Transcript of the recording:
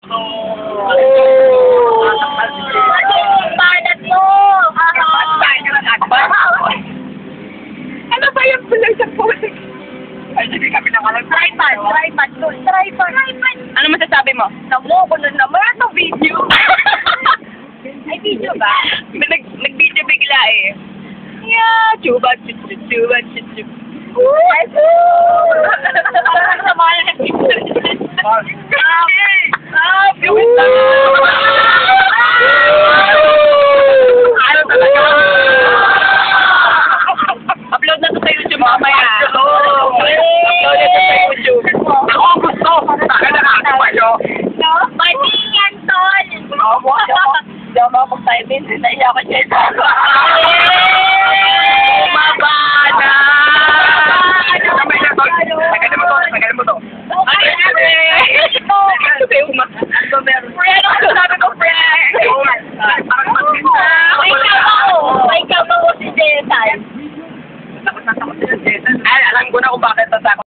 Balat mo! Ano ba yung bulay sa pulis? Ay, hindi kami nakalag. Tripod. Ano masasabi mo? Namo ko na naman ang video. Ay, video ba? Nag-video bigla eh. Yeah, chuba, chuba, chuba, chuba. Ay, parang sa mga Gawin lang. Ano talaga? Upload na to sa YouTube mamaya. Upload na to sa YouTube. Ako gusto. Taka na ako kayo. No? Pati yan, tol. Hindi ako makapag-time-in. Naiyak ko siya. Mabana! Tagal mo to. Friend, ano sabi ko, friend? May kama ko si Jetay. Ay, alam ko na kung bakit tatakot.